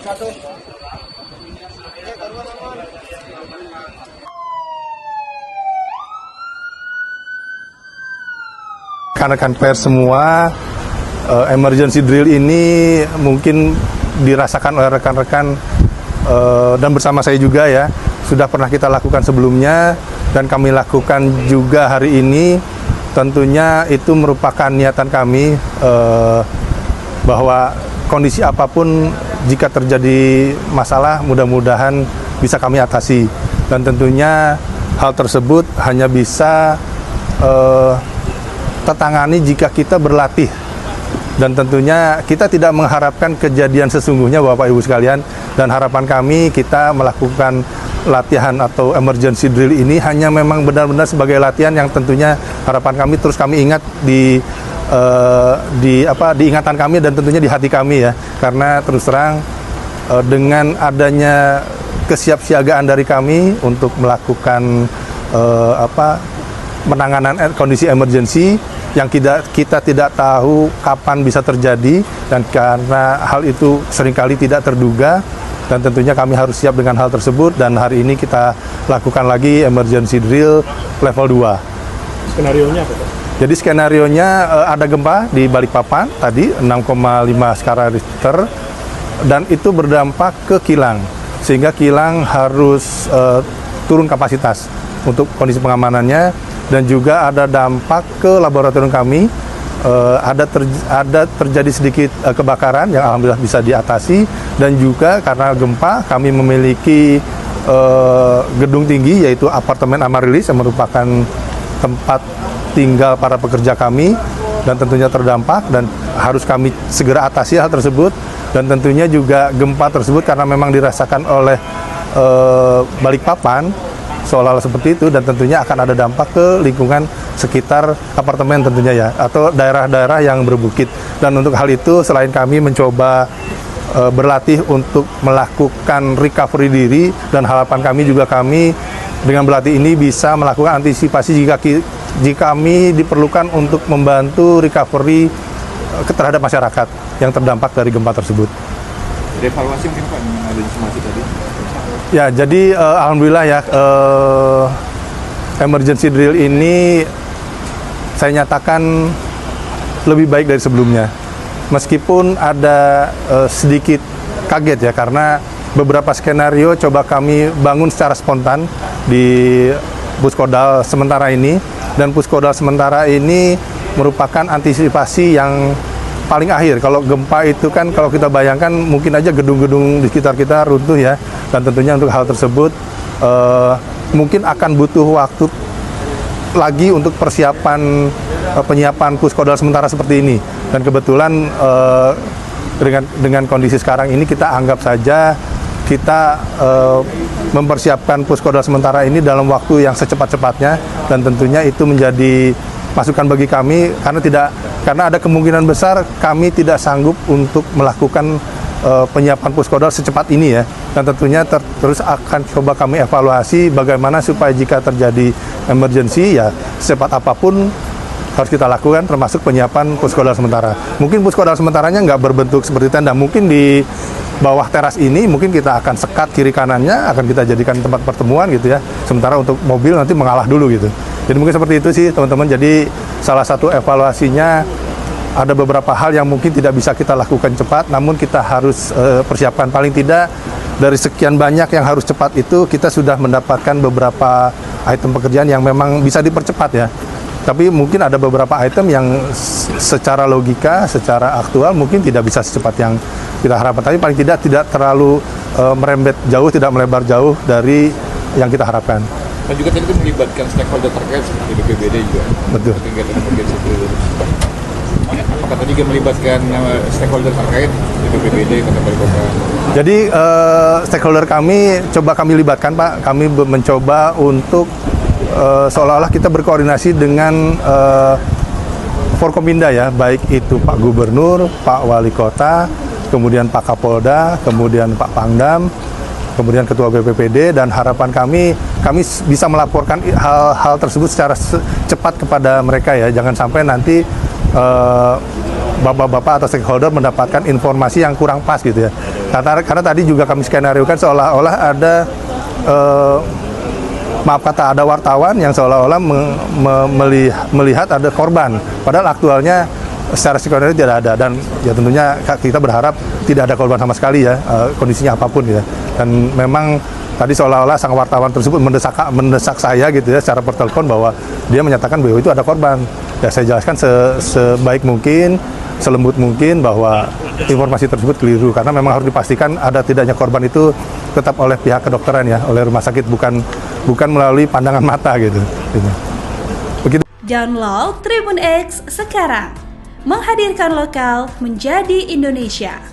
Rekan-rekan pers semua, emergency drill ini mungkin dirasakan oleh rekan-rekan dan bersama saya juga ya, sudah pernah kita lakukan sebelumnya dan kami lakukan juga hari ini. Tentunya itu merupakan niatan kami bahwa kondisi apapun jika terjadi masalah mudah-mudahan bisa kami atasi, dan tentunya hal tersebut hanya bisa tertangani jika kita berlatih, dan tentunya kita tidak mengharapkan kejadian sesungguhnya Bapak Ibu sekalian, dan harapan kami kita melakukan latihan atau emergency drill ini hanya memang benar-benar sebagai latihan yang tentunya harapan kami terus kami ingat di ingatan kami dan tentunya di hati kami ya, karena terus terang dengan adanya kesiapsiagaan dari kami untuk melakukan penanganan kondisi emergency yang kita tidak tahu kapan bisa terjadi, dan karena hal itu seringkali tidak terduga, dan tentunya kami harus siap dengan hal tersebut, dan hari ini kita lakukan lagi emergency drill level 2. Skenarionya apa Pak? Jadi skenarionya ada gempa di Balikpapan tadi 6,5 skala Richter, dan itu berdampak ke kilang, sehingga kilang harus turun kapasitas untuk kondisi pengamanannya, dan juga ada dampak ke laboratorium kami. Ada terjadi sedikit kebakaran yang alhamdulillah bisa diatasi, dan juga karena gempa kami memiliki gedung tinggi yaitu apartemen Amarilis yang merupakan tempat tinggal para pekerja kami, dan tentunya terdampak dan harus kami segera atasi hal tersebut. Dan tentunya juga gempa tersebut karena memang dirasakan oleh Balikpapan seolah-olah seperti itu, dan tentunya akan ada dampak ke lingkungan sekitar apartemen tentunya ya, atau daerah-daerah yang berbukit. Dan untuk hal itu selain kami mencoba berlatih untuk melakukan recovery diri, dan harapan kami juga kami dengan berlatih ini bisa melakukan antisipasi jika kami diperlukan untuk membantu recovery terhadap masyarakat yang terdampak dari gempa tersebut. Evaluasi mungkin Pak dengan adanya informasi tadi. Ya, jadi alhamdulillah ya, emergency drill ini saya nyatakan lebih baik dari sebelumnya. Meskipun ada sedikit kaget ya, karena beberapa skenario coba kami bangun secara spontan di Puskodal sementara ini, dan Puskodal sementara ini merupakan antisipasi yang paling akhir. Kalau gempa itu kan kalau kita bayangkan mungkin aja gedung-gedung di sekitar kita runtuh ya, dan tentunya untuk hal tersebut mungkin akan butuh waktu lagi untuk persiapan penyiapan Puskodal sementara seperti ini. Dan kebetulan dengan kondisi sekarang ini kita anggap saja kita mempersiapkan Puskodal sementara ini dalam waktu yang secepat-cepatnya, dan tentunya itu menjadi masukan bagi kami karena ada kemungkinan besar kami tidak sanggup untuk melakukan penyiapan Puskodal secepat ini ya, dan tentunya terus akan coba kami evaluasi bagaimana supaya jika terjadi emergency ya secepat apapun harus kita lakukan, termasuk penyiapan Puskodal sementara. Mungkin Puskodal sementaranya nggak berbentuk seperti tenda, mungkin di bawah teras ini mungkin kita akan sekat kiri kanannya, akan kita jadikan tempat pertemuan gitu ya, sementara untuk mobil nanti mengalah dulu gitu. Jadi mungkin seperti itu sih teman-teman. Jadi salah satu evaluasinya ada beberapa hal yang mungkin tidak bisa kita lakukan cepat, namun kita harus persiapkan. Paling tidak dari sekian banyak yang harus cepat itu kita sudah mendapatkan beberapa item pekerjaan yang memang bisa dipercepat ya. Tapi mungkin ada beberapa item yang secara logika, secara aktual mungkin tidak bisa secepat yang kita harapkan. Tapi paling tidak terlalu merembet jauh, tidak melebar jauh dari yang kita harapkan. Dan juga tadi itu melibatkan stakeholder terkait seperti BPBD juga. Betul. Kegiatan emergency drill. Apakah tadi juga melibatkan stakeholder terkait di BPBD Kota Balikpapan? Jadi stakeholder kami coba kami libatkan Pak. Kami mencoba untuk seolah-olah kita berkoordinasi dengan Forkominda ya, baik itu Pak Gubernur, Pak Wali Kota, kemudian Pak Kapolda, kemudian Pak Pangdam, kemudian Ketua BPPD, dan harapan kami bisa melaporkan hal tersebut secara cepat kepada mereka ya. Jangan sampai nanti bapak-bapak atau stakeholder mendapatkan informasi yang kurang pas gitu ya. Karena tadi juga kami skenariokan seolah-olah ada maaf kata ada wartawan yang seolah-olah melihat ada korban, padahal aktualnya secara skenario tidak ada, dan ya tentunya kita berharap tidak ada korban sama sekali ya, kondisinya apapun ya. Dan memang tadi seolah-olah sang wartawan tersebut mendesak saya gitu ya secara pertelepon bahwa dia menyatakan bahwa itu ada korban. Ya saya jelaskan sebaik mungkin, selembut mungkin bahwa informasi tersebut keliru, karena memang harus dipastikan ada tidaknya korban itu tetap oleh pihak kedokteran ya, oleh rumah sakit, bukan melalui pandangan mata gitu. Begitu. Download Tribun X sekarang, menghadirkan lokal menjadi Indonesia.